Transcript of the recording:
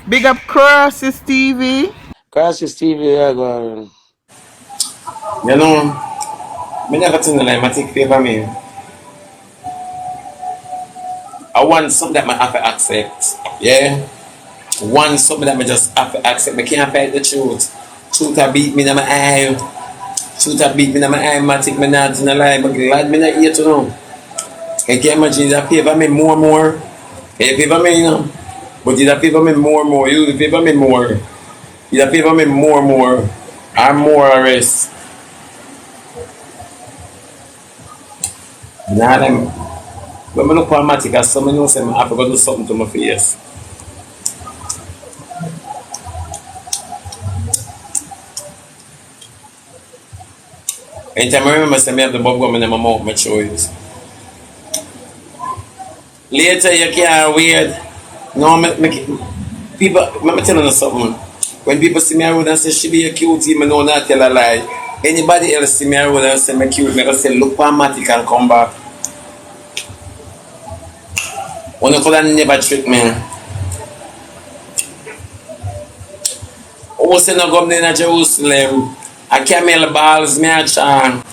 Big up Crosses TV. Crisis TV, I go. You know, me never think like Matic favor me. I want something that I have to accept. Yeah? Want something that I just have to accept. I can't fight the truth. Truth a beat me in my eye. Truth a beat me in my eye. Matic me not in the lie. But glad me not here to know. I can't imagine that favor me more and more. He favor me, you know. But he favor me more and more. You favor me more. He favor me more and more. I'm more or less. Nah, them. When I look at Matic, I know say I have to do something to my face. Anytime I remember saying I have the bubble gum in my mouth, my choice. Later, you can't wait. No, people, let me tell you something. When people see me around and say, Shibby, you cute, I know not tell a lie. Anybody else see me around and say, me cute, I say, look for Matic and come back. One of them never trick me. I was in a government in Jerusalem. I camel balls, me a chant.